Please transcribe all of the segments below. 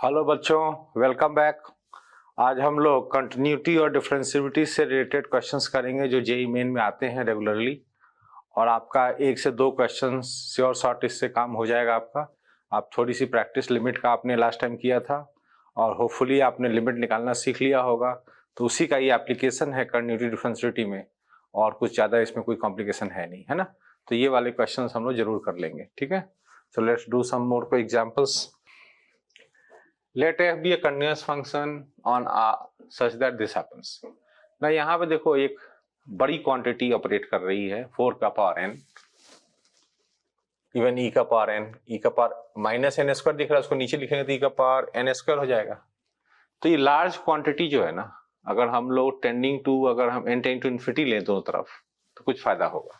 Hello बच्चों, welcome back. आज हम लोग कंटिन्यूटी और डिफरेंशिएबिलिटी से रिलेटेड क्वेश्चंस करेंगे जो जेईई मेन में आते हैं रेगुलरली। और आपका 1 से 2 क्वेश्चंस श्योर शॉर्ट इससे काम हो जाएगा आपका। आप थोड़ी सी प्रैक्टिस लिमिट का आपने लास्ट टाइम किया था और होपफुली आपने लिमिट निकालना सीख लिया होगा। तो उसी का ये एप्लीकेशन है कंटिन्यूटी डिफरेंशिएबिलिटी में, और कुछ ज़्यादा इसमें कोई कॉम्प्लिकेशन है नहीं, है ना। तो ये वाले क्वेश्चन हम लोग जरूर कर लेंगे, ठीक है। So let's do some more examples. Let f be a continuous function on such that this happens. ना यहाँ पे देखो एक बड़ी क्वांटिटी ऑपरेट कर रही है 4 का पावर n, इवन e का पावर n, e का पावर माइनस एन स्क्वायर दिख रहा है, उसको नीचे लिखेंगे तो e का पावर n स्क्वायर हो जाएगा। तो ये लार्ज क्वांटिटी जो है ना, अगर हम लोग अगर हम n टेंडिंग टू इन्फिनिटी लें दोनों तरफ तो कुछ फायदा होगा।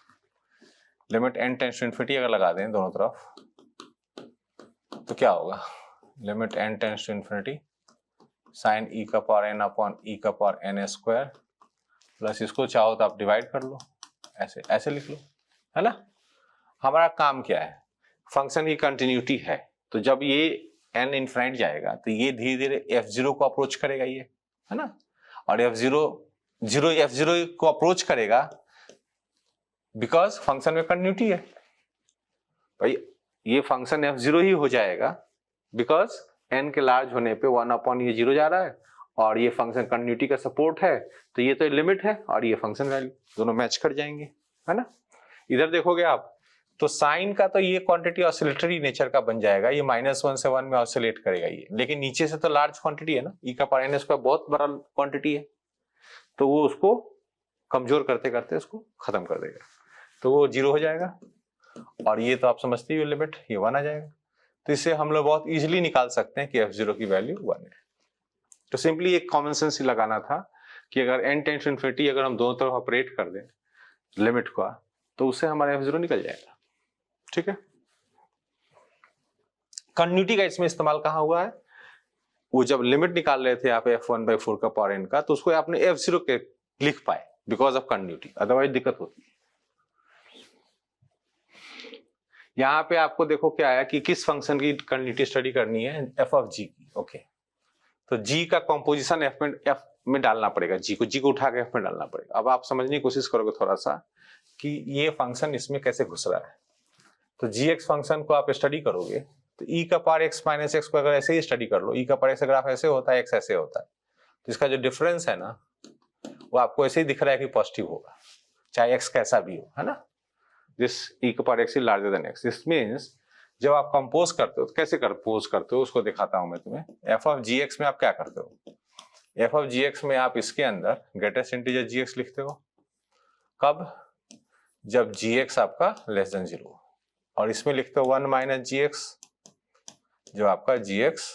Limit n tends to infinity अगर लगा दें दोनों तरफ तो क्या होगा, limit n tends to infinity sine e का पावर n अपॉन e का पावर n स्क्वायर प्लस इसको चाहो तो आप डिवाइड कर लो, ऐसे ऐसे लिख लो, है ना। हमारा काम क्या है, फंक्शन की कंटिन्यूटी है। तो जब ये n इनफाइनाइट जाएगा तो ये धीरे धीरे f0 को अप्रोच करेगा, ये है ना। और f0 को अप्रोच करेगा बिकॉज फंक्शन में कंटिन्यूटी है। भाई ये फंक्शन f0 ही हो जाएगा बिकॉज n के लार्ज होने पे 1 अपॉन ये 0 जा रहा है और ये फंक्शन कंटिन्यूटी का सपोर्ट है, तो ये तो लिमिट है और ये फंक्शन वैल्यू दोनों मैच कर जाएंगे, है ना। इधर देखोगे आप तो साइन का तो ये क्वांटिटी ऑसिलेटरी नेचर का बन जाएगा, ये -1 से 1 में ऑसिलेट करेगा ये, लेकिन नीचे से तो लार्ज क्वांटिटी है ना, e का पावर n स्क्वायर बहुत बड़ा क्वांटिटी है, तो वो उसको कमजोर करते करते उसको खत्म कर देगा, तो वो 0 हो जाएगा। और ये तो आप समझते ही हो लिमिट, ये 1 आ जाएगा। तो इससे हम लोग बहुत इजीली निकाल सकते हैं कि f0 की वैल्यू 1 है। तो सिंपली एक कॉमन सेंस ही लगाना था कि अगर n टेंड्स टू इन्फिनिटी अगर हम दोनों तरफ ऑपरेट कर दें लिमिट का तो उससे हमारा f0 निकल जाएगा, ठीक है। कंटिन्यूटी का इसमें इस्तेमाल कहां हुआ है, वो जब लिमिट निकाल रहे थे आप f1/4 का पावर n का, तो उसको आपने f0 के लिख पाए बिकॉज ऑफ कंटिन्यूटी, अदरवाइज दिक्कत होती है। यहां पे आपको देखो क्या आया कि किस फंक्शन की कंटिन्यूटी स्टडी करनी है, f ऑफ g की, ओके। तो g का कॉम्पोजिशन f में डालना पड़ेगा, g को उठा के f में डालना पड़ेगा। अब आप समझने की कोशिश करोगे थोड़ा सा कि ये फंक्शन इसमें कैसे घुस रहा है। तो gx फंक्शन को आप स्टडी करोगे तो e का पावर x माइनस x को अगर ऐसे ही स्टडी कर लो, e का पावर x ग्राफ ऐसे होता है, x ऐसे होता है, तो इसका जो डिफरेंस है ना वो आपको ऐसे ही दिख रहा है कि पॉजिटिव होगा, चाहे x कैसा भी हो, है ना। दिस e का power x is larger than x। This means जब आप कंपोज करते हो तो कैसे कंपोज करते हो उसको दिखाता हूं मैं तुम्हें। f ऑफ gx में आप क्या करते हो, f ऑफ gx में आप इसके अंदर ग्रेटेस्ट इंटीजर gx लिखते हो, कब, जब gx आपका लेस देन 0, और इसमें लिखते हो 1 माइनस gx जब आपका gx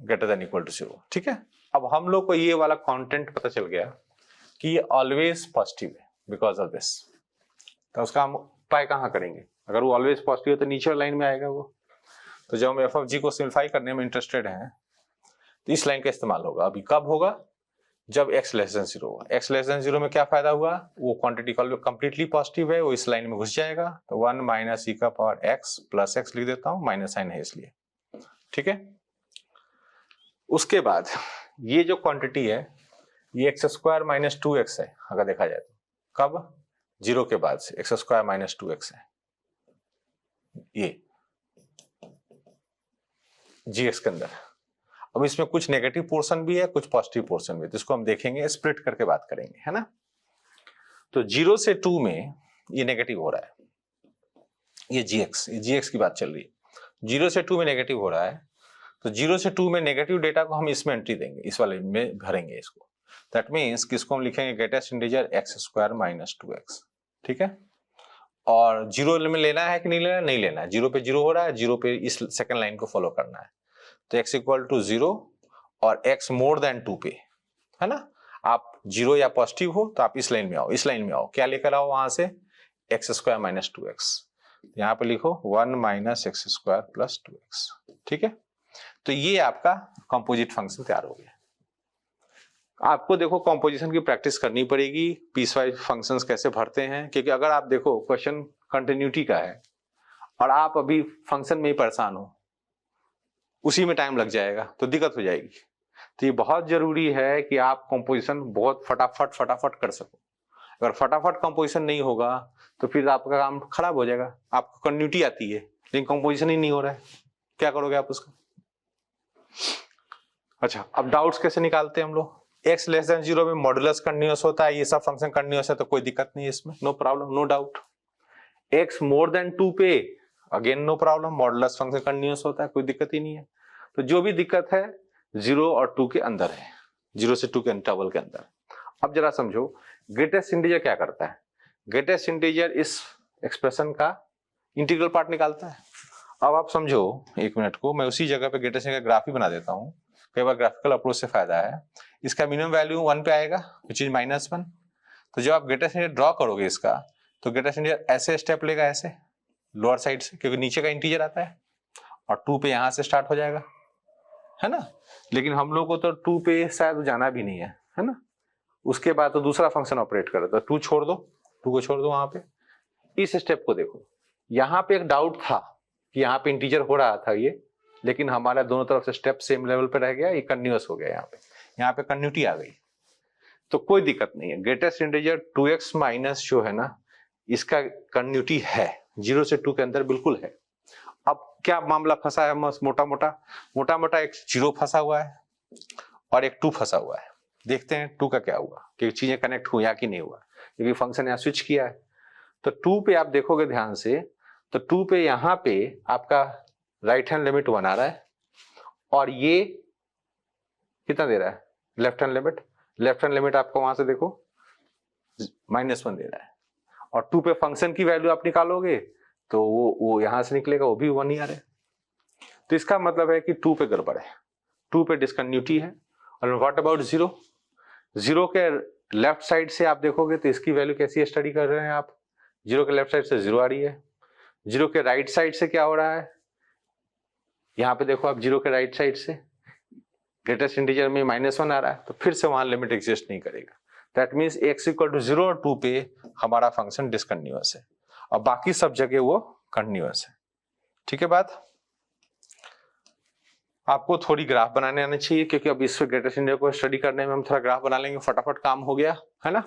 greater than equal to 0, ठीक है। अब हम लोग को ये वाला कंटेंट पता चल गया कि ये ऑलवेज पॉजिटिव है बिकॉज ऑफ दिस। तो उसका हम उपाय कहां करेंगे, अगर वो ऑलवेज पॉजिटिव है तो नीचे लाइन में आएगा वो। तो जब हम एफ ऑफ जी को सिंप्लीफाई करने में इंटरेस्टेड हैं तो इस लाइन का इस्तेमाल होगा। अभी कब होगा, जब x लेस देन 0 होगा। x लेस देन 0 में क्या फायदा हुआ, वो क्वांटिटी कंप्लीटली पॉजिटिव है, वो इस लाइन में घुस जाएगा। तो 1 माइनस e का पावर x प्लस x लिख देता हूं, माइनस साइन है इसलिए, ठीक है। उसके बाद ये जो क्वांटिटी है ये x स्क्वायर माइनस 2x है, अगर देखा जाए तो कब, 0 के बाद से x स्क्वायर माइनस 2x है ये gx के अंदर। अब इसमें कुछ नेगेटिव पोर्शन भी है, कुछ पॉजिटिव पोर्शन भी है, तो इसको हम देखेंगे, स्प्लिट करके बात करेंगे, है ना। तो 0 से 2 में ये नेगेटिव हो रहा है, ये gx की बात चल रही है। 0 से 2 में नेगेटिव हो रहा है, तो 0 से 2 में नेगेटिव डेटा को हम इसमें एंट्री देंगे, इस वाले में भरेंगे इसको। दैट मीन्स किसको हम लिखेंगे, greatest integer x square minus 2x, ठीक है। और 0 में लेना है कि नहीं लेना, नहीं लेना है, 0 पे 0 हो रहा है, 0 पे इस सेकंड लाइन को फॉलो करना है। तो x इक्वल टू 0 और x मोर देन 2 पे, है ना। आप 0 या पॉजिटिव हो तो आप इस लाइन में आओ, इस लाइन में आओ, क्या लेकर आओ वहां से, x स्क्वायर माइनस 2x, यहाँ पे लिखो 1 minus x square plus 2x, ठीक है। तो ये आपका कंपोजिट फंक्शन तैयार हो गया। आपको देखो कंपोजिशन की प्रैक्टिस करनी पड़ेगी, पीसवाइज फंक्शंस कैसे भरते हैं, क्योंकि अगर आप देखो क्वेश्चन कंटिन्यूटी का है और आप अभी फंक्शन में ही परेशान हो, उसी में टाइम लग जाएगा तो दिक्कत हो जाएगी। तो ये बहुत जरूरी है कि आप कंपोजिशन बहुत फटाफट कर सको। अगर फटाफट कंपोजिशन नहीं होगा तो फिर आपका काम खराब हो जाएगा। आपको कंटिन्यूटी आती है लेकिन कंपोजिशन ही नहीं हो रहा है, क्या करोगे आप उसका? अच्छा, अब डाउट्स कैसे निकालते हैं हम लोग? x लेस देन 0 में मॉडुलस कंटिन्यूअस होता है, ये सब फंक्शन कंटिन्यूअस है तो कोई दिक्कत नहीं है इसमें, no problem, no doubt. x more than 2 पे again no problem, modulus function continuous होता है, कोई दिक्कत ही नहीं है। तो जो भी दिक्कत है 0 और 2 के अंदर है, 0 से 2 के इंटरवल के अंदर। अब जरा समझो ग्रेटेस्ट इंटीजर क्या करता है। ग्रेटेस्ट इंटीजर इस एक्सप्रेशन का इंटीग्रल पार्ट निकालता है। अब आप समझो, एक मिनट को मैं उसी जगह पे ग्रेटेस्ट इंटीजर ग्राफ ही बना देता हूँ, कई बार ग्राफिकल अप्रोच से फायदा है। इसका मिनिमम वैल्यू 1 पे आएगा विच इज -1। तो जब आप ग्रेटेस्ट इंटीजर ड्रॉ करोगे इसका, तो ग्रेटेस्ट इंटीजर ऐसे स्टेप लेगा, ऐसे लोअर साइड से, क्योंकि नीचे का इंटीजर आता है, और 2 पे यहां से स्टार्ट हो जाएगा, है ना। लेकिन हम लोग को तो 2 पे शायद जाना भी नहीं है ना। उसके बाद तो दूसरा फंक्शन ऑपरेट करे, तो 2 छोड़ दो, 2 को छोड़ दो वहां पे। इस स्टेप को देखो, यहाँ पे एक डाउट था कि यहाँ पे इंटीजर हो रहा था ये, लेकिन हमारा दोनों तरफ से स्टेप सेम लेवल पे रह गया, ये कंटिन्यूअस हो गया। यहाँ पे कंटिन्यूटी आ गई, तो कोई दिक्कत नहीं है। ग्रेटेस्ट इंटीजर 2x माइनस जो है ना, इसका कंटिन्यूटी है 0 से 2 के अंदर, बिल्कुल है। अब क्या मामला फंसा है, मोटा मोटा एक 0 फंसा हुआ है और एक 2 फंसा हुआ है। देखते हैं 2 का क्या हुआ, कि चीजें कनेक्ट हुआ कि नहीं हुआ, क्योंकि फंक्शन यहाँ स्विच किया है। तो 2 पे आप देखोगे ध्यान से, तो 2 पे यहाँ पे आपका राइट हैंड लिमिट 1 आ रहा है, और ये कितना दे रहा है, left hand limit. Left hand limit आपको वहां से देखो -1 दे रहा है, और 2 पे फंक्शन की वैल्यू आप निकालोगे तो वो यहां से निकलेगा, वो भी 1 ही आ रहा है। तो इसका मतलब है कि 2 पे गड़बड़ है, 2 पे डिसकंटिन्यूटी है। और व्हाट अबाउट 0? 0 के लेफ्ट साइड से आप देखोगे तो इसकी वैल्यू कैसी स्टडी कर रहे हैं आप? 0 के लेफ्ट साइड से 0 आ रही है। 0 के राइट साइड से क्या हो रहा है, यहाँ पे देखो आप, 0 के राइट साइड से ग्रेटेस्ट इंटीजर में -1 आ रहा है, तो फिर से वहां लिमिट एग्जिस्ट नहीं करेगा। दैट मीन्स x = 0 और 2 पे हमारा फंक्शन डिसकंटिन्यूअस है, और बाकी सब जगह वो कंटिन्यूअस है। ठीक है बात? आपको थोड़ी ग्राफ बनाने आना चाहिए, क्योंकि अब इस ग्रेटेस्ट इंटीजर को स्टडी करने में हम थोड़ा ग्राफ बना लेंगे, फटाफट काम हो गया, है ना।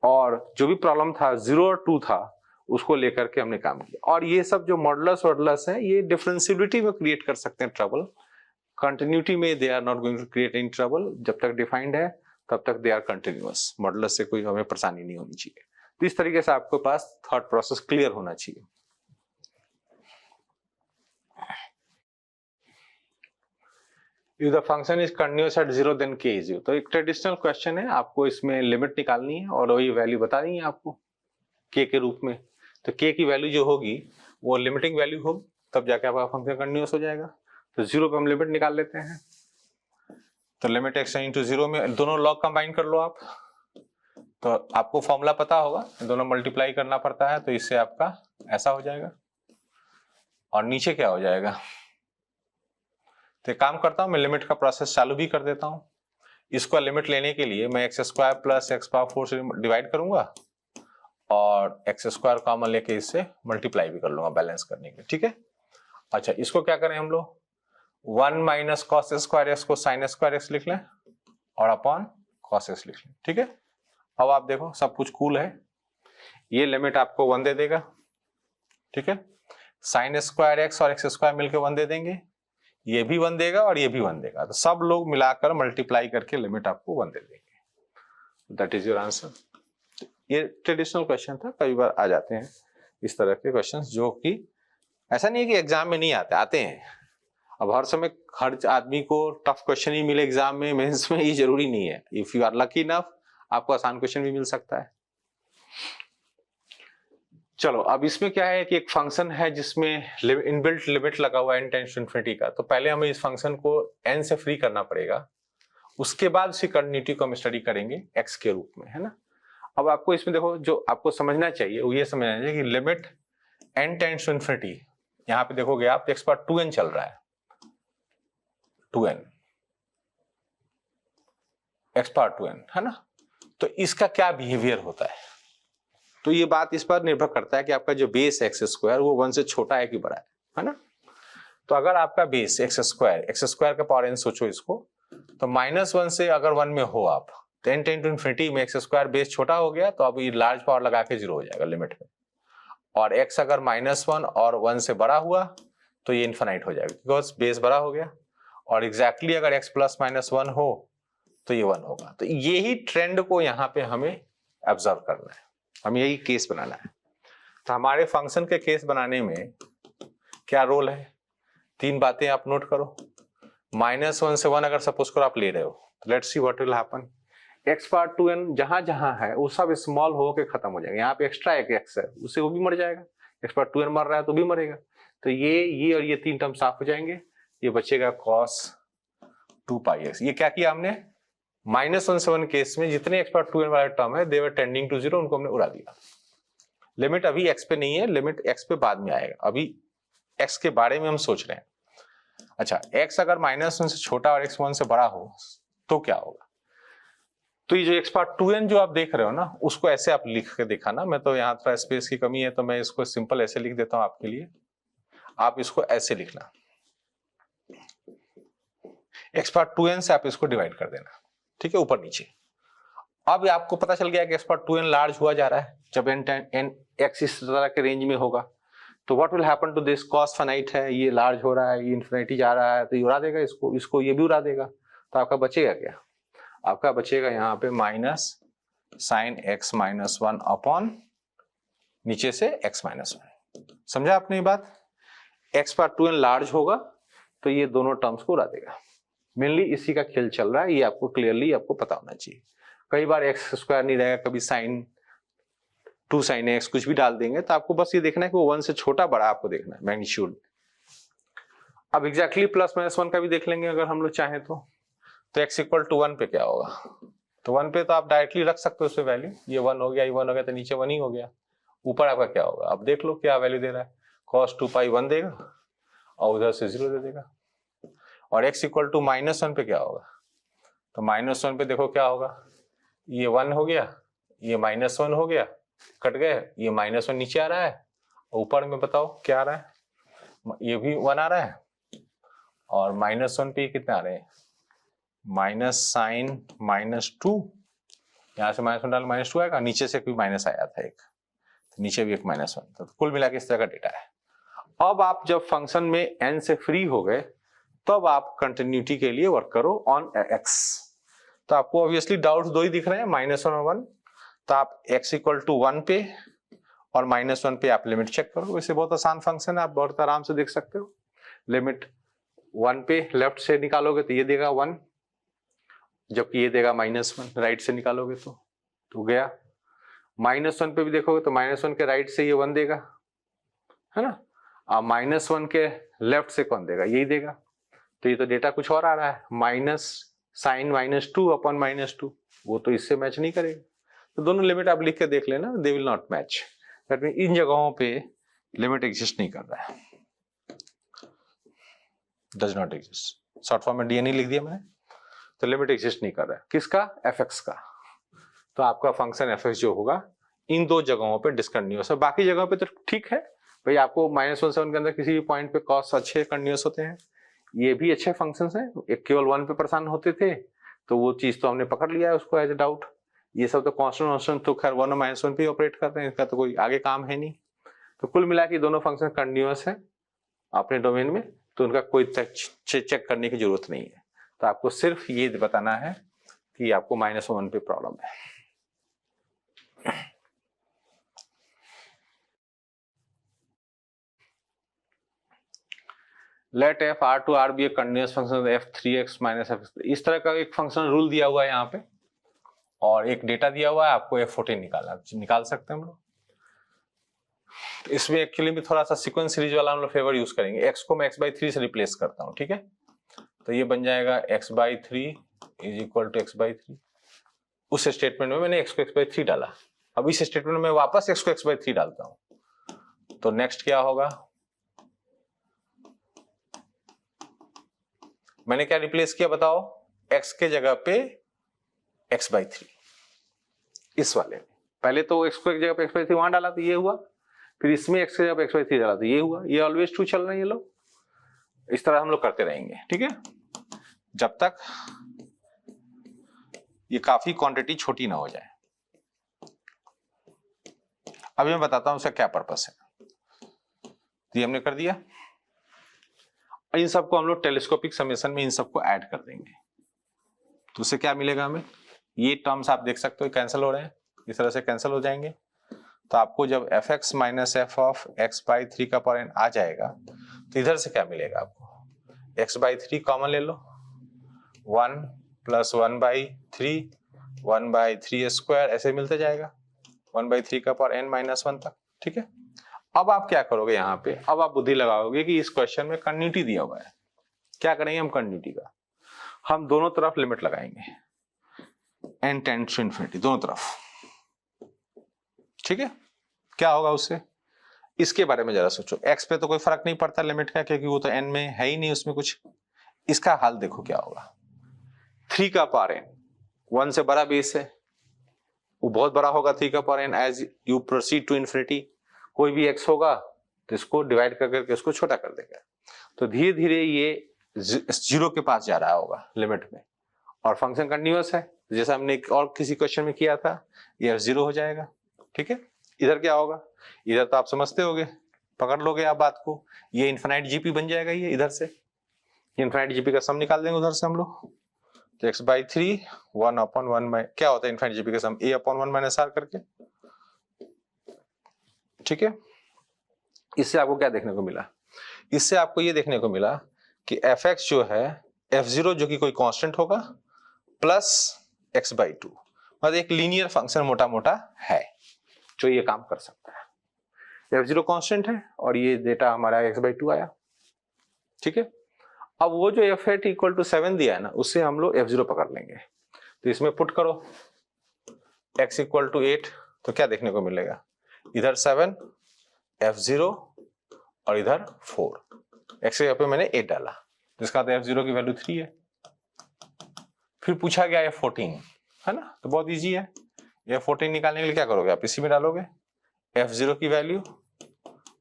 और जो भी प्रॉब्लम था 0 और 2 था, उसको लेकर के हमने काम किया। और ये सब जो मॉडुलस है, ये डिफरेंशियबिलिटी में क्रिएट कर सकते हैं ट्रबल। कंटिन्यूटी में they are not going to create any trouble, जब तक डिफाइंड है तब तक दे आर कंटिन्यूअस। मॉडुलस से कोई हमें परेशानी नहीं होनी चाहिए। तो इस तरीके से आपके पास थॉट प्रोसेस क्लियर होना चाहिए। If the function is continuous at 0 then k is 0। तो एक ट्रेडिशनल क्वेश्चन है, आपको इसमें लिमिट निकालनी है और वही वैल्यू बतानी है आपको k के रूप में। तो k की वैल्यू जो होगी वो लिमिटिंग वैल्यू होगी, तब जाके आपका फंक्शन कंटिन्यूअस हो जाएगा। तो 0 पे हम लिमिट निकाल लेते हैं। तो लिमिट x × 0 में दोनों लॉग कंबाइन कर लो आप, तो आपको फॉर्मूला पता होगा, दोनों मल्टीप्लाई करना पड़ता है, तो इससे आपका ऐसा हो जाएगा। और नीचे क्या हो जाएगा, तो एक काम करता हूं, मैं लिमिट का प्रोसेस चालू भी कर देता हूं। इसको लिमिट लेने के लिए मैं x² + x⁴ से डिवाइड करूंगा, और x² कॉमन लेके इससे मल्टीप्लाई भी कर लूंगा बैलेंस करने के लिए। ठीक है। अच्छा, इसको क्या करें हम लोग, 1 - cos² x को sin² x लिख लें, और अपॉन cos x लिख लें। ठीक है। अब आप देखो सब कुछ कूल है, ये लिमिट आपको 1 दे देगा। ठीक है। sin² x और x² मिलकर 1 दे देंगे, ये भी 1 देगा और ये भी 1 देगा, तो सब लोग मिलाकर मल्टीप्लाई करके लिमिट आपको 1 दे देंगे। That is your answer. ये ट्रेडिशनल क्वेश्चन था, कई बार आ जाते हैं इस तरह के क्वेश्चंस, जो कि ऐसा नहीं है कि एग्जाम में नहीं आते हैं। अब हर समय हर आदमी को टफ क्वेश्चन ही मिले एग्जाम में, मेंस में, ये जरूरी नहीं है। If you are lucky enough, आपको आसान क्वेश्चन भी मिल सकता है। चलो, अब इसमें क्या है कि एक फंक्शन है जिसमें इनबिल्ट लिमिट लगा हुआ है n टेंड्स टू इन्फिनिटी का। तो पहले हमें इस फंक्शन को n से फ्री करना पड़ेगा, उसके बाद उसकी कंटिन्यूटी को हम स्टडी करेंगे x के रूप में, है ना। अब आपको इसमें देखो, जो आपको समझना चाहिए वो ये समझना चाहिए कि limit n tends to infinity, यहाँ पे देखोगे आप x² 2n चल रहा है, 2n x² 2n, है ना। तो इसका क्या बिहेवियर होता है, तो ये बात इस पर निर्भर करता है कि आपका जो बेस x² वो 1 से छोटा है कि बड़ा है ना। तो अगर आपका बेस एक्स स्क्वायर का पावर n सोचो इसको, तो -1 से अगर 1 में हो आप, तो n टेंड टू इन्फिनिटी में एक्स स्क्वायर बेस छोटा हो गया, तो अब ये लार्ज पावर लगा के 0 हो जाएगा लिमिट में। और x अगर -1 और 1 से बड़ा हुआ तो ये इन्फिनाइट हो जाएगा, बिकॉज बेस बड़ा हो गया। और एग्जैक्टली अगर x + -1 हो तो ये 1 होगा। तो यही ट्रेंड को यहाँ पे हमें ऑब्जर्व करना है, हमें यही केस बनाना है। तो हमारे फंक्शन के केस बनाने में क्या रोल है, 3 बातें आप नोट करो। -1 से 1 अगर सपोज करो आप ले रहे हो, तो let's see what will happen. x power 2n जहां जहां है वो सब स्मॉल हो के खत्म हो जाएगा। यहाँ पे एक्स्ट्रा एक x है, उससे वो भी मर जाएगा। x पावर 2n मर रहा है तो भी मरेगा। तो ये और ये 3 टर्म साफ हो जाएंगे। ये बचेगा cos 2πx। ये क्या किया हमने, -1 से 1 केस में जितने x पावर 2n वाले टर्म है दे वर टेंडिंग टू 0, उनको हमने उड़ा दिया। लिमिट अभी x पे नहीं है, लिमिट x पे बाद में आएगा, अभी x के बारे में हम सोच रहे हैं। अच्छा, x अगर -1 से छोटा और x 1 से बड़ा हो तो क्या होगा। तो ये जो x पावर 2n जो आप देख रहे हो ना, उसको ऐसे आप लिख के दिखाना। मैं तो यहाँ थोड़ा स्पेस की कमी है तो मैं इसको सिंपल ऐसे लिख देता हूं आपके लिए। आप इसको ऐसे लिखना, x पावर 2n से आप इसको डिवाइड कर देना, ठीक है, ऊपर नीचे। अब आपको पता चल गया कि x पावर 2n लार्ज हुआ जा रहा है। जब n x इस तरह के रेंज में होगा तो what will happen to this, cos finite है, ये लार्ज हो रहा है, ये इन्फिनिटी जा रहा है, तो ये उड़ा देगा इसको ये भी उड़ा देगा। तो आपका बचेगा क्या, आपका बचेगा यहाँ पे -sin x - 1 अपॉन नीचे से x - 1। समझा आपने ये बात। x पावर 2n लार्ज होगा तो ये दोनों टर्म्स को उड़ा देगा। मेनली इसी का खेल चल रहा है, ये आपको क्लियरली आपको पता होना चाहिए। कई बार x स्क्वायर नहीं रहेगा, कभी sin 2 sin x कुछ भी डाल देंगे, तो आपको बस ये देखना है कि वो 1 से छोटा बड़ा आपको देखना है मैग्नीट्यूड। अब एग्जैक्टली +-1 का भी देख लेंगे अगर हम लोग चाहें तो x = 1 पे क्या होगा। तो 1 पे तो आप डायरेक्टली रख सकते हो उसमें वैल्यू, ये 1 हो गया, ये 1 हो गया, तो नीचे 1 ही हो गया। ऊपर आपका क्या होगा, अब देख लो क्या वैल्यू दे रहा है, cos 2π 1 देगा और उधर से 0 दे देगा। और x = -1 पे क्या होगा, तो -1 पे देखो क्या होगा, ये 1 हो गया, ये -1 हो गया, कट गए, ये -1 नीचे आ रहा है, ऊपर में बताओ क्या आ रहा है, ये भी 1 आ रहा है, और -1 पे कितने आ रहे हैं, -sin -2, यहाँ से -1 डाल -2 आएगा, नीचे से कोई माइनस आया था एक, तो नीचे भी एक -1, तो कुल मिला के इस तरह का डेटा है। अब आप जब फंक्शन में n से फ्री हो गए तब आप कंटिन्यूटी के लिए वर्क करो ऑन x। तो आपको ऑब्वियसली डाउट्स दो ही दिख रहे हैं, -1 और 1। तो आप x = 1 पे और -1 पे आप लिमिट चेक करो। वैसे बहुत आसान फंक्शन है, आप बहुत आराम से देख सकते हो। लिमिट 1 पे लेफ्ट से निकालोगे तो ये देगा 1, जबकि ये देगा -1 राइट से निकालोगे तो गया। -1 पे भी देखोगे तो -1 के राइट से ये 1 देगा, है ना। अब -1 के लेफ्ट से कौन देगा, यही देगा। तो ये तो डेटा कुछ और आ रहा है, -sin -2 अपॉन -2, वो तो इससे मैच नहीं करेगा। तो दोनों लिमिट आप लिख के देख लेना, they will not match. That mean in जगहों पे लिमिट एग्जिस्ट नहीं कर रहा है, does not exist. Short form में डीएनए लिख दिया मैंने, तो लिमिट एग्जिस्ट नहीं कर रहा है। किसका, एफएक्स का। तो आपका फंक्शन एफएक्स जो होगा इन दो जगहों पे डिसकंटिन्यूअस है, बाकी जगहों पे तो ठीक है भाई। आपको -1 से 1 के अंदर किसी भी पॉइंट पे कॉस अच्छे कंटिन्यूअस होते हैं, ये भी अच्छे फंक्शंस हैं। एक केवल 1 पे परेशान होते थे तो वो चीज तो हमने पकड़ लिया है उसको एज ए डाउट। ये सब तो कांस्टेंट तो खैर 1 और -1 पे ऑपरेट करते हैं, इसका तो कोई आगे काम है नहीं। तो कुल मिला के दोनों फंक्शन कंटिन्यूअस है अपने डोमेन में, तो उनका कोई चेक करने की जरूरत नहीं है। तो आपको सिर्फ ये बताना है कि आपको -1 पे प्रॉब्लम है। Let f r to r be a continuous function f3x - f, इस तरह का एक फंक्शन रूल दिया हुआ है यहाँ पे, और एक डेटा दिया हुआ है आपको f14 निकाल सकते हैं हम लोग। इसमें एक्चुअली भी थोड़ा सा सीक्वेंस सीरीज वाला हम लोग फेवर यूज करेंगे। x को मैं x/3 से रिप्लेस करता हूँ, ठीक है। तो ये बन जाएगा x/3 = x/3। उस स्टेटमेंट में मैंने x को x/3 डाला, अब इस स्टेटमेंट में वापस x को x/3 डालता हूँ। तो नेक्स्ट क्या होगा, मैंने क्या रिप्लेस किया बताओ, x के जगह पे x/3 इस वाले में। पहले तो x को एक जगह पे x/3 वहां डाला तो ये हुआ, फिर इसमें x के जगह पे x/3 डाला तो ये हुआ। ये ऑलवेज ट्रू चल रहा है ये लोग। इस तरह हम लोग करते रहेंगे, ठीक है, जब तक ये काफी क्वांटिटी छोटी ना हो जाए। अभी मैं बताता हूं उसका क्या पर्पस है। तो ये हमने कर दिया, इन सबको हम लोग टेलीस्कोपिक समेशन में इन सबको ऐड कर देंगे। तो उससे क्या मिलेगा हमें, ये टर्म्स आप देख सकते हो कैंसिल हो रहे हैं, इस तरह से कैंसिल हो जाएंगे। तो आपको जब F x minus F of x by 3 का पावर n आ जाएगा तो इधर से क्या मिलेगा आपको, x बाई 3 कॉमन ले लो, 1 प्लस 1 बाई 3, 1 बाई 3 स्क्वायर, ऐसे मिलते जाएगा 1 बाई 3 का पावर n माइनस 1 तक, ठीक है। अब आप क्या करोगे यहाँ पे, अब आप बुद्धि लगाओगे कि इस क्वेश्चन में कंटिन्यूटी दिया हुआ है, क्या करेंगे हम कंटिन्यूटी का, हम दोनों तरफ लिमिट लगाएंगे n टेंड्स टू इन्फिनिटी, दोनों तरफ, ठीक है। क्या होगा उससे, इसके बारे में जरा सोचो, x पे तो कोई फर्क नहीं पड़ता लिमिट का, क्योंकि वो तो n में है ही नहीं उसमें कुछ। इसका हाल देखो क्या होगा, 3 का पावर n 1 से बड़ा बेस है, वो बहुत बड़ा होगा 3 का power n as you proceed to infinity. कोई भी x होगा तो इसको डिवाइड करके उसको छोटा कर देगा, तो धीरे धीरे ये 0 के पास जा रहा होगा लिमिट में, और फंक्शन कंटिन्यूअस है, जैसा हमने और किसी क्वेश्चन में किया था, ये f0 हो जाएगा, ठीक है। इधर क्या होगा, इधर तो आप समझते होगे, पकड़ लोगे आप बात को, ये इनफाइनाइट जीपी बन जाएगा, ये इधर से इनफाइनाइट जीपी का सम निकाल देंगे उधर से हम लोग। तो x बाई 3 1 अपॉन 1 बाई, क्या होता है इनफाइनाइट जीपी का सम, a अपॉन 1 माइनस r करके, ठीक है। इससे आपको क्या देखने को मिला, इससे आपको ये देखने को मिला कि एफ एक्स जो है f0 जो कि कोई कांस्टेंट होगा प्लस x बाई 2, मतलब एक लीनियर फंक्शन मोटा मोटा है जो ये काम कर सकता है। f0 कांस्टेंट है और ये डेटा हमारा x बाई 2 आया, ठीक है। अब वो जो f8 इक्वल टू 7 दिया है ना, उससे हम लोग f0 पकड़ लेंगे, तो इसमें पुट करो x इक्वल टू 8, तो क्या देखने को मिलेगा, इधर 7 f0 और इधर 4, x के यहाँ पे मैंने 8 डाला, जिसका f0 की वैल्यू 3 है। फिर पूछा गया f14 है ना, तो बहुत इजी है, f14 निकालने के लिए क्या करोगे आप, इसी में डालोगे f0 की वैल्यू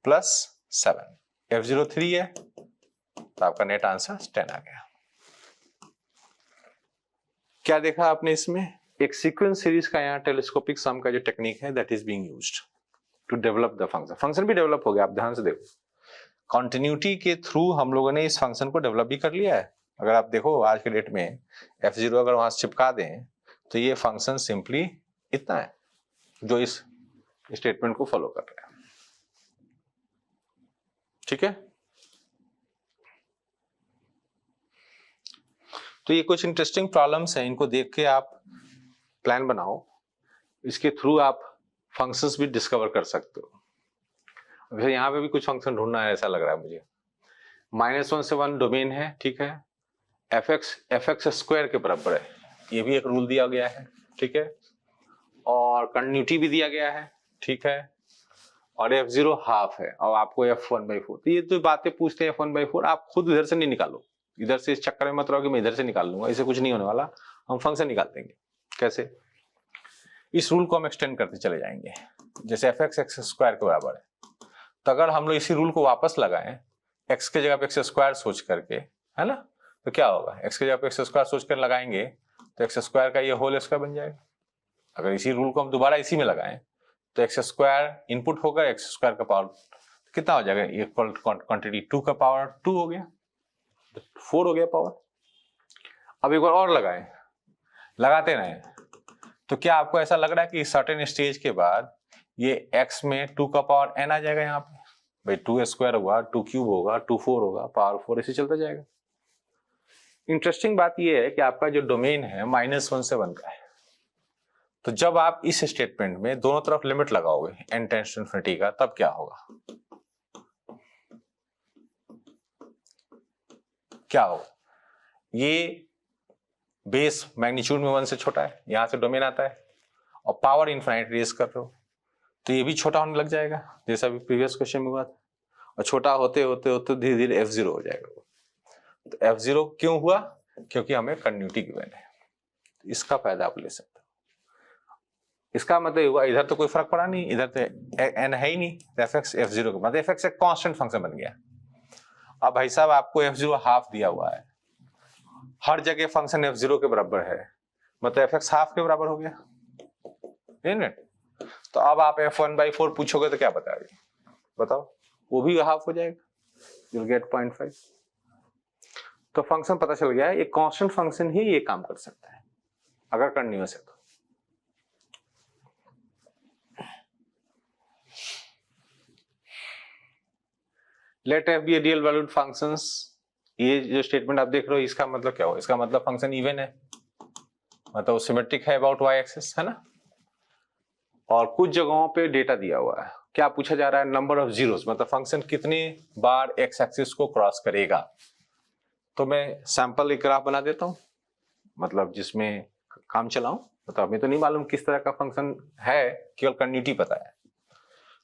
प्लस 7, f0 3 है, तो आपका नेट आंसर 10 आ गया। क्या देखा आपने इसमें, एक सीक्वेंस सीरीज का यहाँ टेलीस्कोपिक सम का जो टेक्निक है that is being used to develop the function. Function भी डेवलप हो गया, आप ध्यान से देखो, कॉन्टिन्यूटी के थ्रू हम लोगों ने इस फंक्शन को डेवलप भी कर लिया है। अगर आप देखो आज के डेट में f0 अगर वहां से चिपका दें तो ये फंक्शन सिंपली इतना है जो इस स्टेटमेंट को फॉलो कर रहा है, ठीक है। तो ये कुछ इंटरेस्टिंग प्रॉब्लम्स हैं, इनको देख के आप प्लान बनाओ, इसके थ्रू आप फंक्शंस भी डिस्कवर कर सकते हो। वैसे यहाँ पे भी कुछ फंक्शन ढूंढना है ऐसा लग रहा है मुझे। -1 से 1 डोमेन है, ठीक है, एफ एक्स स्क्वायर के बराबर है, ये भी एक रूल दिया गया है, ठीक है, और कंटिन्यूटी भी दिया गया है, ठीक है, और f0 हाफ है, और आपको f1/4, तो ये तो बातें पूछते हैं f1/4, आप खुद इधर से नहीं निकालो, इधर से इस चक्कर में मत रहो कि मैं इधर से निकाल लूंगा, इससे कुछ नहीं होने वाला, हम फंक्शन निकाल देंगे। कैसे, इस रूल को हम एक्सटेंड करते चले जाएंगे, जैसे एफ एक्स स्क्वायर के बराबर है, तो अगर हम लोग इसी रूल को वापस लगाएं x के जगह पे एक्स स्क्वायर सोच करके, है ना, तो क्या होगा, x की जगह पे एक्स स्क्वायर सोच कर लगाएंगे तो एक्स स्क्वायर का ये होल स्क्वायर बन जाएगा। अगर इसी रूल को हम दोबारा इसी में लगाएं तो एक्स स्क्वायर इनपुट होगा, एक्स स्क्वायर का पावर कितना हो जाएगा, इक्वल क्वांटिटी 2 का पावर 2 हो गया, 4 हो गया पावर। अब एक बार और लगाएं, लगाते रहें, तो क्या आपको ऐसा लग रहा है कि सर्टेन स्टेज के बाद ये x में 2 का पावर n आ जाएगा, यहाँ पे भाई 2 स्क्वायर होगा, 2 क्यूब होगा, 2 4 होगा, पावर 4 ऐसे चलता जाएगा। इंटरेस्टिंग बात यह है कि आपका जो डोमेन है -1 से 1 का है, तो जब आप इस स्टेटमेंट में दोनों तरफ लिमिट लगाओगे n टेंड्स टू इन्फिनिटी का, तब क्या होगा, क्या होगा, ये बेस मैग्नीट्यूड में 1 से छोटा है, यहां से डोमेन आता है, और पावर इनफाइनाइट रेज कर रहे हो, तो ये भी छोटा होने लग जाएगा, जैसा भी प्रीवियस क्वेश्चन में हुआ था, और छोटा होते होते होते धीरे धीरे f0 हो जाएगा। तो f0 क्यों हुआ, क्योंकि हमें कंटिन्यूटी गिवन है, इसका फायदा आप ले सकते हो। इसका मतलब हुआ इधर तो कोई फर्क पड़ा नहीं, इधर तो n है ही नहीं, तो f(x) f(0) का मतलब f(x) एक कांस्टेंट फंक्शन बन गया, अब भाई साहब आपको f0 हाफ दिया हुआ है, हर जगह फंक्शन f0 के बराबर है, मतलब fx हाफ के बराबर हो गया, तो अब आप f1/4 पूछोगे तो क्या बताओगे, बताओ, वो भी हाफ हो जाएगा, you'll get 0.5। तो फंक्शन पता चल गया है, एक कांस्टेंट फंक्शन ही ये काम कर सकता है अगर कंटिन्यूअस है तो। Let f be a real valued functions, ये जो स्टेटमेंट आप देख रहे हो इसका मतलब क्या हो, इसका मतलब फंक्शन इवन है, मतलब सिमेट्रिक है अबाउट y एक्सिस, है ना। और कुछ जगहों पे डेटा दिया हुआ है, क्या पूछा जा रहा है, नंबर ऑफ जीरोस, मतलब फंक्शन कितने बार x एक्सिस को क्रॉस करेगा। तो मैं सैंपल एक ग्राफ बना देता हूं, मतलब जिसमें काम चलाऊं, मतलब हमें तो नहीं मालूम किस तरह का फंक्शन है, केवल कंटिन्यूटी पता है।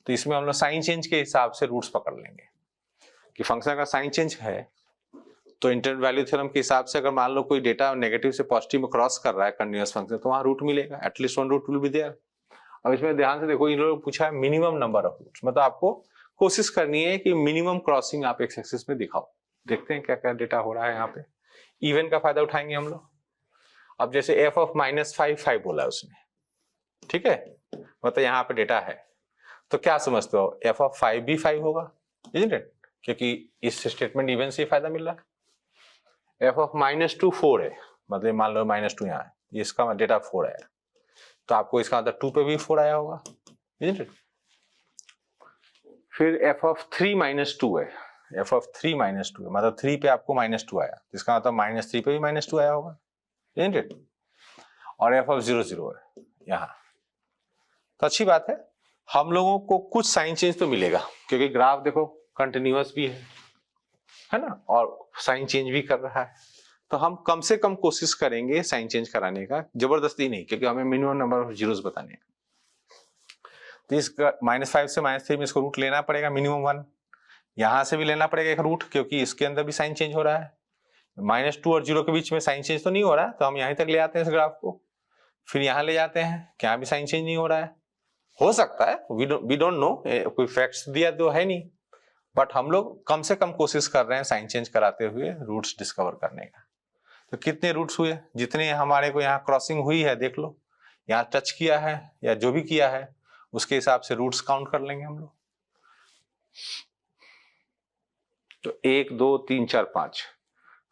तो इसमें हम लोग साइन चेंज के हिसाब से रूट्स पकड़ लेंगे कि फंक्शन का साइन चेंज है तो इंटरवल वैल्यू थ्योरम के हिसाब से अगर मान लो कोई डेटा नेगेटिव से पॉजिटिव में क्रॉस कर रहा है कंटिन्यूअस फंक्शन, तो वहां रूट मिलेगा, at least one root will be there. अब इसमें ध्यान से देखो, इन लोगों ने पूछा है मिनिमम नंबर ऑफ रूट्स, मतलब आपको कोशिश करनी है कि मिनिमम क्रॉसिंग आप एक्स एक्सिस में दिखाओ। देखते हैं क्या क्या डेटा हो रहा है यहाँ पे, इवन का फायदा उठाएंगे हम लोग। अब जैसे f ऑफ -5 बोला है उसने, ठीक है, मतलब यहाँ पे डेटा है, तो क्या समझते हो, f ऑफ 5 भी 5 होगा, isn't it? क्योंकि इस स्टेटमेंट इवन से फायदा मिल रहा है। f ऑफ -2 4 है, मतलब मान लो -2 यहाँ है, इसका डेटा 4 है, तो आपको इसका मतलब 2 पे भी 4 आया होगा, isn't it? फिर f ऑफ 3 -2 है, f ऑफ 3 -2 है, मतलब 3 पे आपको -2 आया, इसका मतलब -3 पे भी -2 आया होगा, isn't it? और f ऑफ 0 0 है यहाँ, तो अच्छी बात है, हम लोगों को कुछ साइन चेंज तो मिलेगा, क्योंकि ग्राफ देखो कंटिन्यूअस भी है ना, और साइन चेंज भी कर रहा है, तो हम कम से कम कोशिश करेंगे साइन चेंज कराने का, जबरदस्ती नहीं, क्योंकि हमें मिनिमम नंबर ऑफ जीरोस बताने हैं। तो इस -5 से -3 में इसको रूट लेना पड़ेगा मिनिमम 1, यहां से भी लेना पड़ेगा एक रूट, क्योंकि इसके अंदर भी साइन चेंज हो रहा है, -2 और 0 के बीच में साइन चेंज तो नहीं हो रहा है, तो हम यहीं तक ले आते हैं इस ग्राफ को, फिर यहाँ ले जाते हैं, क्या भी साइन चेंज नहीं हो रहा है, हो सकता है, वी डोंट नो, कोई फैक्ट्स दिया तो है नहीं, बट हम लोग कम से कम कोशिश कर रहे हैं साइन चेंज कराते हुए रूट्स डिस्कवर करने का। तो कितने रूट्स हुए, जितने हमारे को यहाँ क्रॉसिंग हुई है देख लो, यहाँ टच किया है या जो भी किया है उसके हिसाब से रूट्स काउंट कर लेंगे हम लोग। तो 1 2 3 4 5,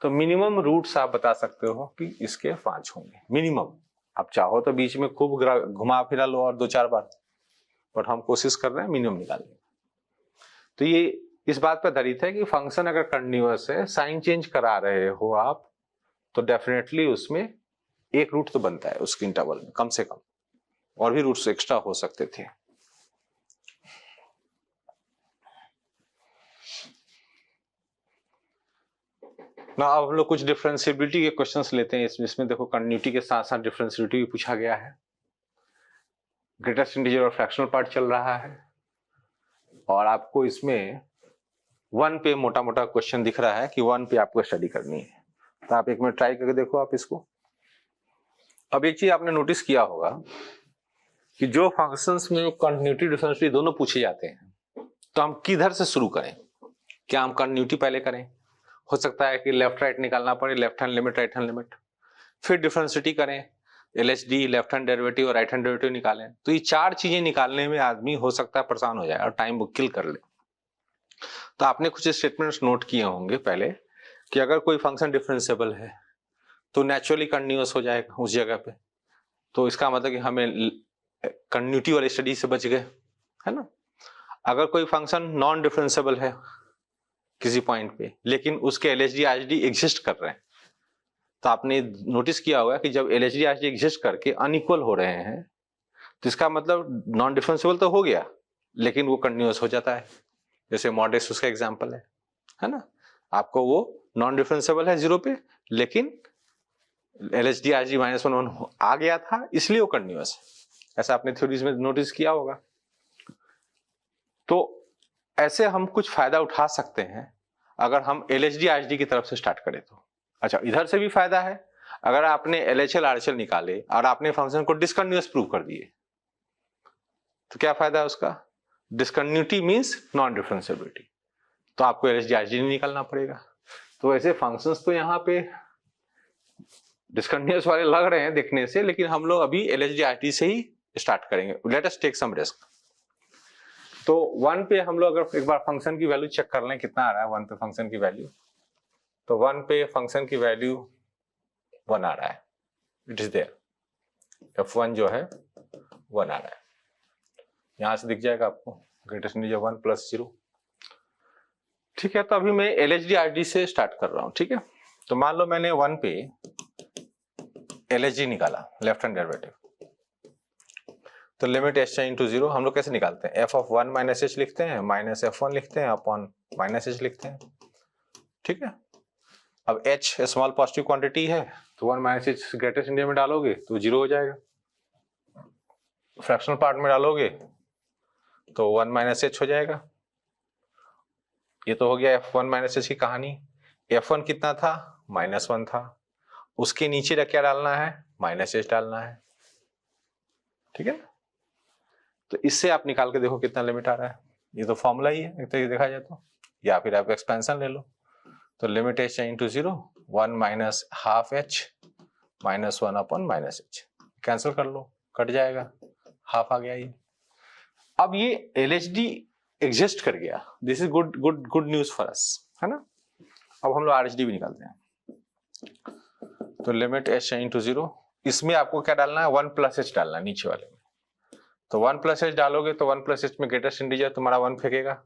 तो मिनिमम रूट्स आप बता सकते हो कि इसके 5 होंगे मिनिमम। आप चाहो तो बीच में खूब घुमा फिरा लो और 2-4 बार, बट हम कोशिश कर रहे हैं मिनिमम निकालने। तो ये इस बात पर आधारित है कि फंक्शन अगर कंटिन्यूअस है, साइन चेंज करा रहे हो आप, तो डेफिनेटली उसमें एक रूट तो बनता है उसके इंटरवल में कम से कम, और भी रूट्स एक्स्ट्रा हो सकते थे। ना अब हम लोग कुछ डिफरेंशिएबिलिटी के क्वेश्चंस लेते हैं, इसमें देखो कंटिन्यूटी के साथ साथ डिफरेंशिएबिलिटी भी पूछा गया है, ग्रेटेस्ट इंटीजर और फ्रैक्शनल पार्ट चल रहा है, और आपको इसमें 1 पे मोटा मोटा क्वेश्चन दिख रहा है कि 1 पे आपको स्टडी करनी है, तो आप एक मिनट ट्राई करके देखो आप इसको। अब एक चीज आपने नोटिस किया होगा कि जो फंक्शंस में कंटिन्यूटी डिफरेंशिएबिलिटी दोनों पूछे जाते हैं, तो हम किधर से शुरू करें, क्या हम कंटिन्यूटी पहले करें, हो सकता है कि लेफ्ट राइट निकालना पड़े, left hand limit right hand limit, फिर डिफरेंशिएबिलिटी करें, LHD लेफ्ट हैंड डेरिवेटिव और राइट हैंड डेरिवेटिव निकालें, तो ये 4 चीजें निकालने में आदमी हो सकता है परेशान हो जाए और टाइम वो किल कर ले। तो आपने कुछ स्टेटमेंट्स नोट किए होंगे पहले कि अगर कोई फंक्शन डिफरेंशिएबल है तो नेचुरली कंटिन्यूअस हो जाएगा उस जगह पे, तो इसका मतलब कि हमें कंटिन्यूटी वाली स्टडी से बच गए, है ना। अगर कोई फंक्शन नॉन डिफरेंशिएबल है किसी पॉइंट पे, लेकिन उसके LHD RHD एग्जिस्ट कर रहे हैं, तो आपने नोटिस किया होगा कि जब LHD RHD एग्जिस्ट करके अनइक्वल हो रहे हैं, तो इसका मतलब नॉन डिफरेंशिएबल तो हो गया लेकिन वो कंटिन्यूअस हो जाता है, जैसे मॉड x उसका एग्जांपल है ना, आपको वो नॉन डिफरेंशिएबल है 0 पे, लेकिन LHD RHD -1 आ गया था इसलिए वो कंटिन्यूअस है, ऐसा आपने थ्योरीज में नोटिस किया होगा। तो ऐसे हम कुछ फायदा उठा सकते हैं अगर हम LHD RHD की तरफ से स्टार्ट करें तो। अच्छा, इधर से भी फायदा है, अगर आपने LHL RHL निकाले और आपने फंक्शन को डिसकंटिन्यूअस प्रूव कर दिए, तो क्या फायदा है उसका, डिसकंटिन्यूटी मींस नॉन डिफरेंशिएबिलिटी, तो आपको LHD नहीं निकालना पड़ेगा। तो ऐसे फंक्शंस तो यहाँ पे डिस्कंटिन्यूअस वाले लग रहे हैं देखने से, लेकिन हम लोग अभी LHD से ही स्टार्ट करेंगे। Let us take some risk. तो 1 पे हम लोग अगर एक बार फंक्शन की वैल्यू चेक कर लें कितना आ रहा है 1 पे फंक्शन की वैल्यू, तो 1 पे फंक्शन की वैल्यू 1 आ रहा है, इट इज देयर, f1 जो है 1 आ रहा है, यहां से दिख जाएगा आपको, ग्रेटेस्ट इंटीजर 1 + 0। ठीक है, तो अभी मैं LHD से स्टार्ट कर रहा हूं। ठीक है, तो मान लो मैंने 1 पे LHD निकाला, लेफ्ट हैंड डेरिवेटिव, तो लिमिट h × 0 हम लोग कैसे निकालते हैं, f(1 - h) लिखते हैं, माइनस f1 लिखते हैं अपॉन -h लिखते हैं। ठीक है, अब h स्मॉल पॉजिटिव क्वांटिटी है, तो 1 - h ग्रेटेस्ट इंटीजर में डालोगे तो 0 हो जाएगा, फ्रैक्शनल पार्ट में डालोगे तो 1 - h हो जाएगा। ये तो हो गया f1 - h की कहानी। f1 कितना था, -1 था, उसके नीचे क्या डालना है, -h डालना है। ठीक है, तो इससे आप निकाल के देखो कितना लिमिट आ रहा है, ये तो फॉर्मूला ही है एक तरीके देखा जाए तो, या फिर आप एक्सपेंशन ले लो। तो limit h × 0 1 - ½ h -1 - h, cancel कर लो, कट जाएगा, हाफ आ गया ये। अब ये LHD एग्जिस्ट कर गया, this is good news for us, है ना। अब हम लोग RHD भी निकालते हैं। तो लिमिट h × 0, इसमें आपको क्या डालना है, 1 + h डालना है नीचे वाले में। तो 1 + h डालोगे तो 1 + h में ग्रेटेस्ट इंटीजर तुम्हारा 1 फेंकेगा,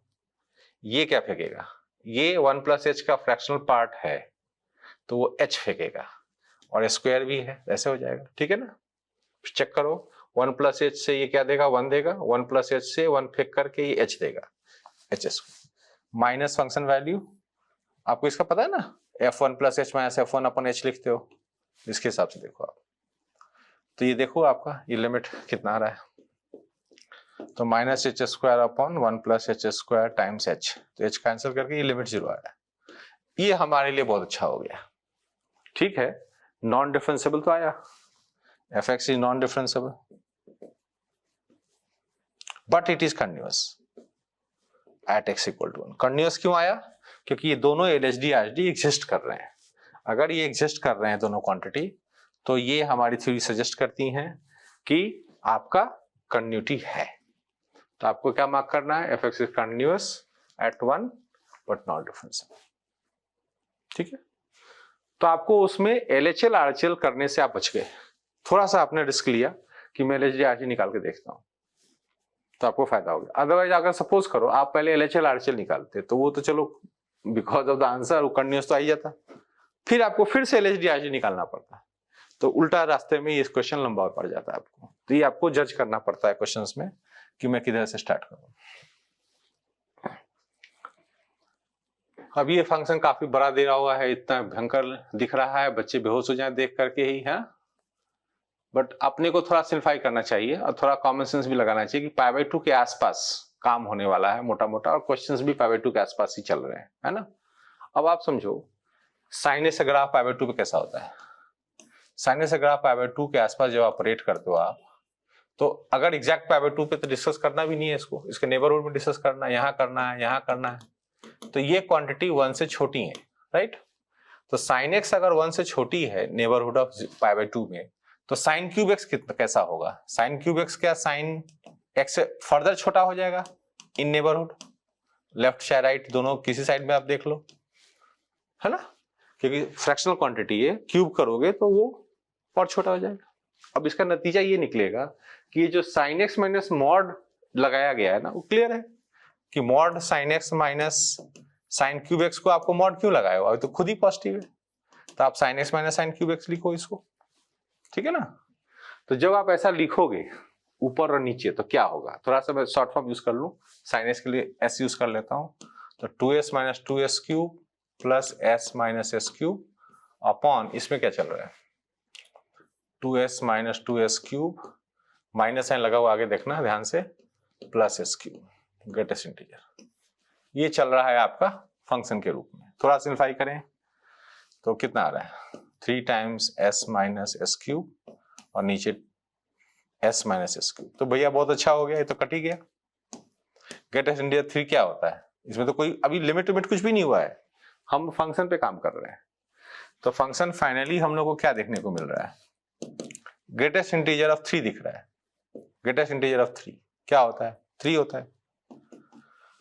ये क्या फेंकेगा, ये 1 + h का फ्रैक्शनल पार्ट है तो वो h फेंकेगा, और स्क्वायर भी है, ऐसे हो जाएगा। ठीक है ना, चेक करो, 1 + h से ये क्या देगा, 1 देगा, 1 + h से 1 फेंक करके ये h देगा, HS माइनस फंक्शन वैल्यू आपको इसका पता है ना, f1 + h - f1/h लिखते हो, इसके हिसाब से देखो आप। तो ये देखो आपका ये लिमिट कितना आ रहा है, तो -h² 1 + h² टाइम्स h, तो h कैंसिल करके ये लिमिट 0 आ रहा है। ये हमारे लिए बहुत अच्छा हो गया। ठीक है, नॉन डिफरेंशिएबल तो आया, fx is non differentiable but it is continuous at x = 1। Continuous क्यों आया, क्योंकि ये दोनों LHD RHD एग्जिस्ट कर रहे हैं। अगर ये एग्जिस्ट कर रहे हैं दोनों क्वांटिटी, तो ये हमारी थ्योरी सजेस्ट करती हैं कि आपका कंटिन्यूटी है। तो आपको क्या मार्क करना है, fx is continuous at 1 but not differentiable. ठीक है, तो आपको उसमें LHL RHL करने से आप बच गए, थोड़ा सा आपने रिस्क लिया कि मैं LHD RHD निकाल के देखता हूं, तो आपको फायदा हो गया। अदरवाइज अगर सपोज करो आप पहले LHL RHL निकालते तो वो तो चलो बिकॉज ऑफ द आंसर वो कंटिन्यूअस तो आ ही जाता, फिर आपको फिर से LHD RHD निकालना पड़ता, तो उल्टा रास्ते में ये क्वेश्चन लंबा पड़ जाता है आपको। तो ये आपको जज करना पड़ता है क्वेश्चंस में कि मैं किधर से स्टार्ट करूं। अब ये फंक्शन काफी बड़ा दे रहा हुआ है, इतना भयंकर दिख रहा है, बच्चे बेहोश हो जाए देख करके ही, है, बट अपने को थोड़ा सिंप्लीफाई करना चाहिए और थोड़ा कॉमन सेंस भी लगाना चाहिए कि π/2 के आसपास काम होने वाला है मोटा मोटा, और क्वेश्चंस भी π/2 के आसपास ही चल रहे हैं, है ना। अब आप समझो साइनस ग्राफ π/2 पे कैसा होता है, साइनस ग्राफ π/2 के आसपास जब ऑपरेट करते हो आप, तो अगर एग्जैक्ट π/2 पे तो डिस्कस करना भी नहीं है इसको, इसके नेबरहुड में डिस्कस करना है, यहाँ करना है, यहाँ करना है, तो ये क्वांटिटी 1 से छोटी है, राइट। तो साइन एक्स अगर 1 से छोटी है नेबरहुड ऑफ π/2 में, तो साइन क्यूब एक्स कैसा होगा, साइन क्यूब एक्स क्या साइन एक्स से फर्दर छोटा हो जाएगा इन नेबरहुड, लेफ्ट चाहे राइट दोनों किसी साइड में आप देख लो, है ना, क्योंकि फ्रैक्शनल क्वांटिटी है, क्यूब करोगे तो वो और छोटा हो जाएगा। अब इसका नतीजा ये निकलेगा कि ये जो साइन एक्स माइनस मॉड लगाया गया है ना, वो क्लियर है कि mod sine x minus sine cube x को आपको मॉड क्यों लगाया हो, अभी तो खुद ही पॉजिटिव है, तो आप sine x minus sine cube x लिखो इसको, ठीक है ना। तो जब आप ऐसा लिखोगे ऊपर और नीचे तो क्या होगा, थोड़ा सा मैं शॉर्ट फॉर्म यूज कर लूं, साइन एक्स के लिए एस यूज कर लेता हूं, तो 2s minus 2s cube plus s minus s cube upon, इसमें क्या चल रहा है 2s minus 2s cube, minus sign लगा हुआ आगे देखना ध्यान से, plus s cube greatest integer, ये चल रहा है आपका फंक्शन के रूप में। थोड़ा सिंप्लीफाई करें तो कितना आ रहा है 3 times s minus s cube और नीचे s माइनस s क्यूब, तो भैया बहुत अच्छा हो गया, ये तो कट ही गया। ग्रेटेस्ट इंटीजर 3 क्या होता है इसमें तो कोई अभी लिमिट कुछ भी नहीं हुआ है, हम फंक्शन पे काम कर रहे हैं। तो फंक्शन फाइनली हम लोग को क्या देखने को मिल रहा है, ग्रेटेस्ट इंटीजर ऑफ 3 दिख रहा है। ग्रेटेस्ट इंटीजर ऑफ 3 क्या होता है, 3 होता है।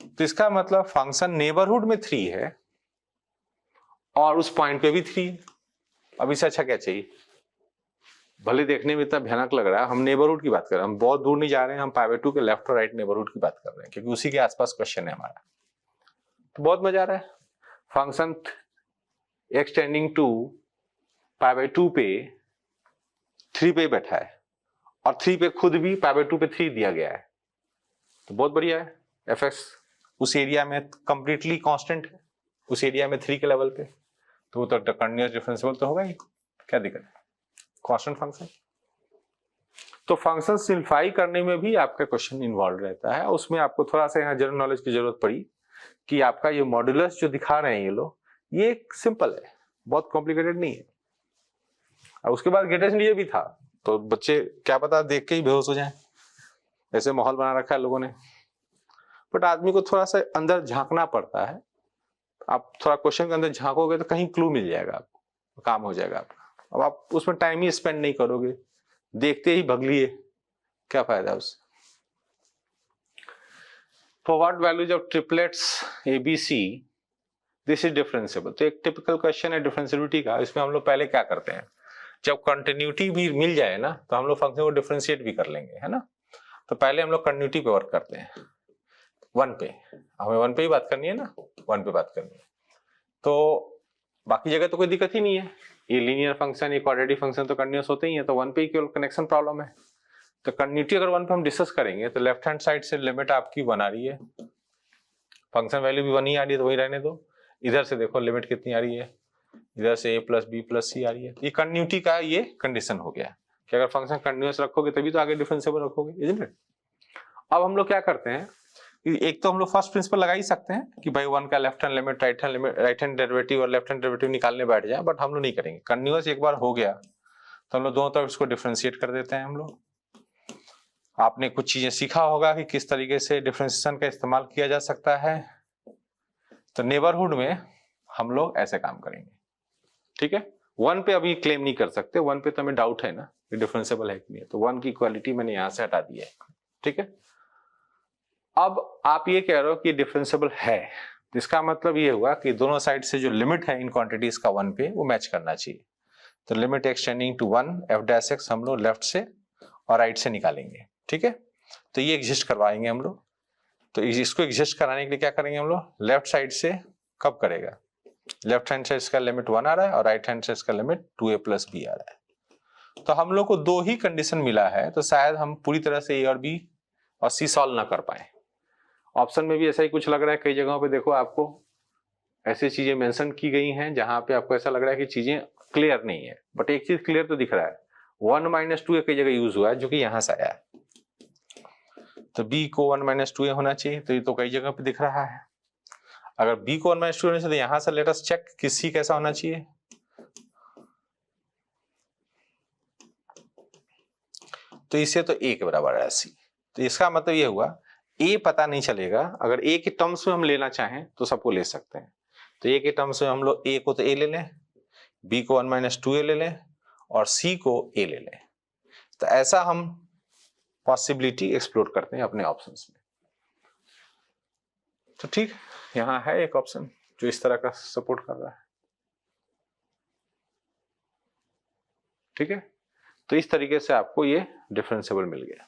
तो इसका मतलब फंक्शन नेबरहुड में 3 है और उस पॉइंट पे भी 3 है। अब इससे अच्छा क्या चाहिए, भले देखने में इतना भयानक लग रहा है, हम नेबरहुड की बात कर रहे हैं, हम बहुत दूर नहीं जा रहे हैं, हम π/2 के लेफ्ट और राइट नेबरहुड की बात कर रहे हैं, क्योंकि उसी के आसपास क्वेश्चन है हमारा। तो बहुत मजा आ रहा है। फंक्शन एक्सटेंडिंग टू π/2 पे 3 पे बैठा है और 3 पे खुद भी π/2 पे 3 दिया गया है, तो बहुत बढ़िया है। fx उस एरिया में कंप्लीटली कांस्टेंट है, उस एरिया में 3 के लेवल पे, तो वो तो कंटिन्यूअस डिफरेंशिएबल तो होगा ही, क्या दिक्कत है, कांस्टेंट फंक्शन। तो फंक्शन सिंप्लीफाई करने में भी आपका क्वेश्चन इन्वॉल्व रहता है, उसमें आपको थोड़ा सा यहाँ जनरल नॉलेज की जरूरत पड़ी कि आपका ये मॉड्यूलस जो दिखा रहे हैं ये लोग, ये सिंपल है, बहुत कॉम्प्लिकेटेड नहीं है। और उसके बाद ग्रेटेस्ट इंटीजर भी था, तो बच्चे क्या पता देख के ही बेहोश हो जाएं, ऐसे माहौल बना रखा है लोगों ने। बट आदमी को थोड़ा सा अंदर झांकना पड़ता है, आप थोड़ा क्वेश्चन के अंदर झांकोगे तो कहीं क्लू मिल जाएगा आपको, काम हो जाएगा आपका। अब आप उसमें टाइम ही स्पेंड नहीं करोगे, देखते ही भग लिए, क्या फायदा उससे। For what values of triplets ABC this is differentiable. तो एक टिपिकल क्वेश्चन है डिफरेंशिएबिलिटी का। इसमें हम लोग पहले क्या करते हैं, जब कंटिन्यूटी भी मिल जाए ना, तो हम लोग फंक्शन को डिफरेंशिएट भी कर लेंगे, है ना। तो पहले हम लोग कंटिन्यूटी पे वर्क करते हैं, 1 पे, हमें 1 पे ही बात करनी है ना, 1 पे बात करनी है। तो बाकी जगह तो कोई दिक्कत ही नहीं है, ये लीनियर फंक्शन, ये क्वाड्रेटिक फंक्शन तो कंटिन्यूअस होते ही है, तो 1 पे ही केवल कनेक्शन प्रॉब्लम है। तो कंटिन्यूटी अगर 1 पे हम डिस्कस करेंगे तो लेफ्ट हैंड साइड से लिमिट आपकी 1 आ रही है, फंक्शन वैल्यू भी 1 ही आ रही है, तो वही रहने दो। इधर से देखो लिमिट कितनी आ रही है, इधर से a + b + c आ रही है। ये कंटिन्यूटी का ये कंडीशन हो गया कि अगर फंक्शन कंटिन्यूअस रखोगे तभी तो आगे डिफरेंशिएबल रखोगे, इजंट इट। अब हम लोग क्या करते हैं, एक तो हम लोग फर्स्ट प्रिंसिपल लगा ही सकते हैं कि भाई 1 का left hand limit, right hand derivative और लेफ्ट हैंड डेरिवेटिव निकालने बैठ जाए, बट हम लोग नहीं करेंगे। कंटिन्यूअस एक बार हो गया तो हम लोग दोनों तरफ इसको डिफरेंशिएट कर देते हैं हम लोग। आपने कुछ चीजें सीखा होगा कि किस तरीके से डिफरेंशिएशन का इस्तेमाल किया जा सकता है, तो नेबरहुड में हम लोग ऐसे काम करेंगे, ठीक है। 1 पे अभी क्लेम नहीं कर सकते, 1 पे तो हमें डाउट है ना कि डिफरेंशिएबल है कि नहीं, तो 1 की इक्वालिटी मैंने यहां से हटा दी है, ठीक है। अब आप ये कह रहे हो कि डिफरेंशिएबल है, इसका मतलब ये हुआ कि दोनों साइड से जो लिमिट है इन क्वांटिटीज का 1 पे, वो मैच करना चाहिए। तो लिमिट एक्सटेंडिंग टू 1 f' हम लोग लेफ्ट से और राइट से निकालेंगे, ठीक है। तो ये एग्जिस्ट करवाएंगे हम लोग। तो इसको एग्जिस्ट कराने के लिए क्या करेंगे हम लोग, लेफ्ट साइड से कब करेगा, लेफ्ट हैंड से इसका लिमिट 1 आ रहा है और राइट हैंड से इसका लिमिट 2a + b आ रहा है। तो हम लोग को 2 ही कंडीशन मिला है, तो शायद हम पूरी तरह से a और b और c सॉल्व ना कर पाए। ऑप्शन में भी ऐसा ही कुछ लग रहा है, कई जगहों पे देखो आपको ऐसी चीजें मेंशन की गई हैं जहां पे आपको ऐसा लग रहा है कि चीजें क्लियर नहीं है, बट एक चीज क्लियर तो दिख रहा है, 1 - 2a कई जगह यूज हुआ है, जो कि यहां से आया है। तो b को 1 - 2a होना चाहिए, तो ये तो कई जगह पे दिख रहा है। अगर b को 1 - 2 होने से, तो यहां से लेट अस चेक कि c कैसा होना चाहिए। तो इससे तो a के बराबर है c, तो इसका मतलब ये हुआ a पता नहीं चलेगा। अगर a के टर्म्स में हम लेना चाहें तो सबको ले सकते हैं। तो a के टर्म्स में हम लोग a को तो a ले लें, b को 1 - 2a ले लें और c को a ले लें। तो ऐसा हम पॉसिबिलिटी एक्सप्लोर करते हैं अपने ऑप्शंस में। तो ठीक, यहाँ है एक ऑप्शन जो इस तरह का सपोर्ट कर रहा है, ठीक है। तो इस तरीके से आपको ये डिफरेंशिएबल मिल गया।